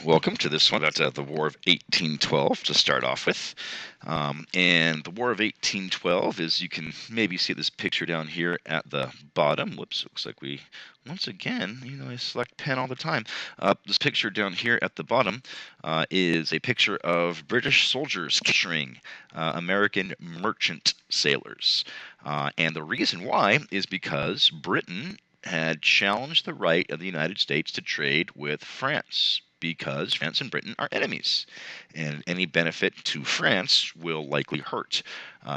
welcome to this one about the War of 1812 to start off with. And the War of 1812 is, you can maybe see this picture down here at the bottom. Whoops, looks like we, once again, I select pen all the time. This picture down here at the bottom is a picture of British soldiers capturing American merchant sailors. And the reason why is because Britain had challenged the right of the United States to trade with France, because France and Britain are enemies, and any benefit to France will likely hurt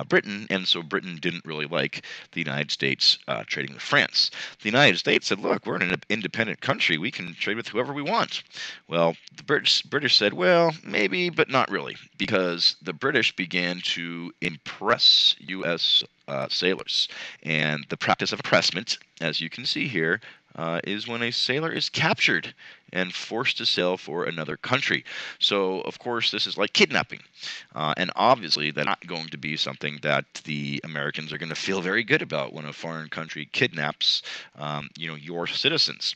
Britain, and so Britain didn't really like the United States trading with France. The United States said, look, we're an independent country, we can trade with whoever we want. Well, the British said, well, maybe, but not really, because the British began to impress U.S. Sailors, and the practice of impressment, as you can see here, is when a sailor is captured and forced to sail for another country. So, of course, this is like kidnapping. And obviously, that's not going to be something that the Americans are going to feel very good about when a foreign country kidnaps, your citizens.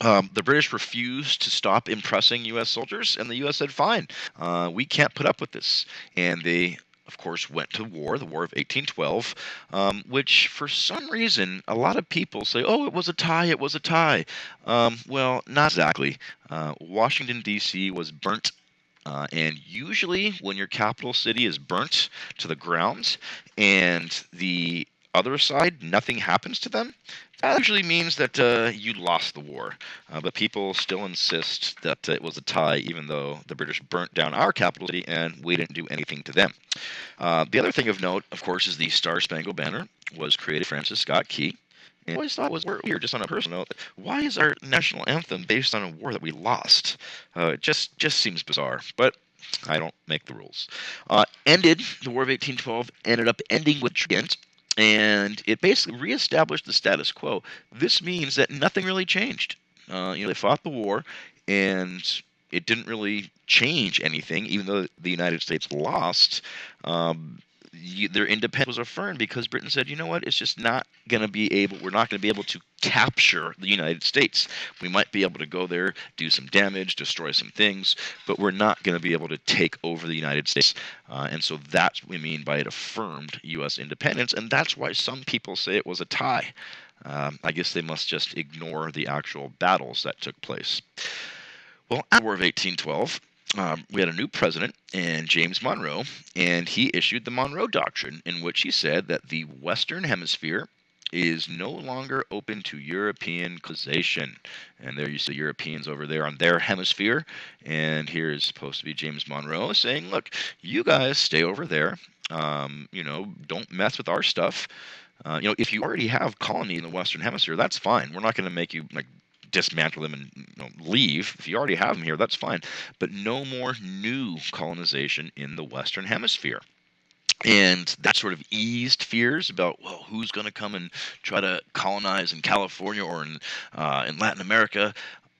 The British refused to stop impressing U.S. soldiers, and the U.S. said, fine, we can't put up with this. And they, of course, went to war, the War of 1812, which for some reason a lot of people say, oh, it was a tie, it was a tie. Well, not exactly. Washington, D.C. was burnt. And usually when your capital city is burnt to the ground and the other side, nothing happens to them, that usually means that you lost the war. But people still insist that it was a tie, even though the British burnt down our capital city and we didn't do anything to them. The other thing of note, of course, is the Star-Spangled Banner was created by Francis Scott Key. And I always thought it was weird, just on a personal note, why is our national anthem based on a war that we lost? It just seems bizarre, but I don't make the rules. The War of 1812 ended up ending with Trent, and it basically reestablished the status quo. This means that nothing really changed. They fought the war, and it didn't really change anything, even though the United States lost. Their independence was affirmed because Britain said, you know what, it's just not going to be able, we're not going to be able to capture the United States. We might be able to go there, do some damage, destroy some things, but we're not going to be able to take over the United States. And so that's what we mean by it affirmed U.S. independence, and that's why some people say it was a tie. I guess they must just ignore the actual battles that took place. Well, at the War of 1812, we had a new president, and James Monroe, and he issued the Monroe Doctrine, in which he said that the Western Hemisphere is no longer open to European colonization. And there you see Europeans over there on their hemisphere, and here is supposed to be James Monroe saying, look, you guys stay over there, don't mess with our stuff. If you already have colonies in the Western Hemisphere, that's fine. We're not going to make you dismantle them and leave. If you already have them here, that's fine. But no more new colonization in the Western Hemisphere. And that sort of eased fears about, well, who's going to come and try to colonize in California or in Latin America.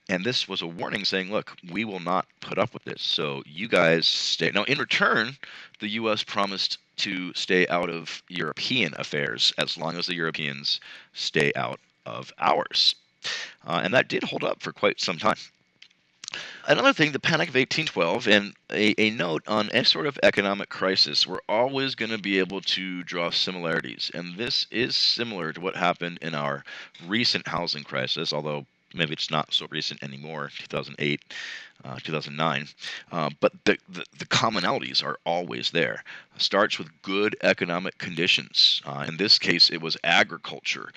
And this was a warning saying, look, we will not put up with this. So you guys stay. Now, in return, the U.S. promised to stay out of European affairs as long as the Europeans stay out of ours. And that did hold up for quite some time. Another thing, the Panic of 1812, and a note on any sort of economic crisis, we're always going to be able to draw similarities. And this is similar to what happened in our recent housing crisis, although maybe it's not so recent anymore, 2008, 2009. But the commonalities are always there. It starts with good economic conditions. In this case, it was agriculture.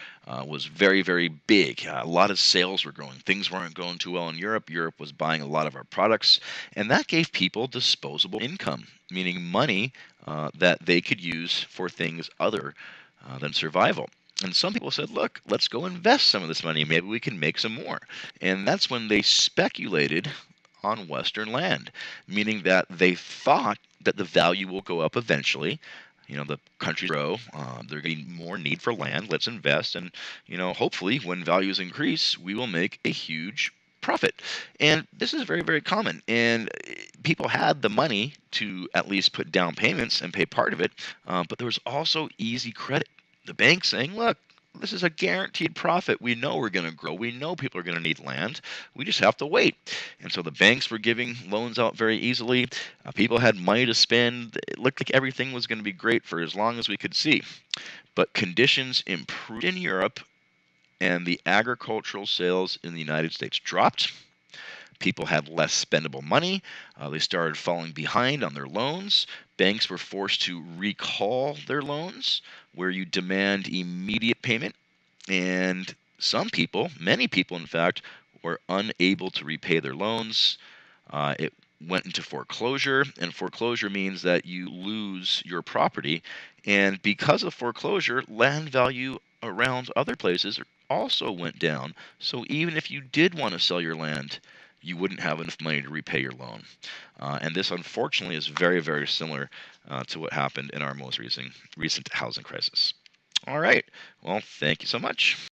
Was very, very big. A lot of sales were growing. Things weren't going too well in Europe. Europe was buying a lot of our products, and that gave people disposable income, meaning money that they could use for things other than survival. And some people said, look, let's go invest some of this money. Maybe we can make some more. And that's when they speculated on Western land, meaning that they thought that the value will go up eventually. The countries grow, there's going to be more need for land, let's invest, and, hopefully when values increase, we will make a huge profit. And this is very, very common. And people had the money to at least put down payments and pay part of it, but there was also easy credit. The bank saying, look, this is a guaranteed profit. We know we're going to grow. We know people are going to need land. We just have to wait. And so the banks were giving loans out very easily. People had money to spend. It looked like everything was going to be great for as long as we could see. But conditions improved in Europe, and the agricultural sales in the United States dropped. People had less spendable money. They started falling behind on their loans. Banks were forced to recall their loans, where you demand immediate payment. And some people, many people in fact, were unable to repay their loans. It went into foreclosure, and foreclosure means that you lose your property. And because of foreclosure, land value around other places also went down. So even if you did want to sell your land, you wouldn't have enough money to repay your loan. And this, unfortunately, is very, very similar to what happened in our most recent housing crisis. All right. Well, thank you so much.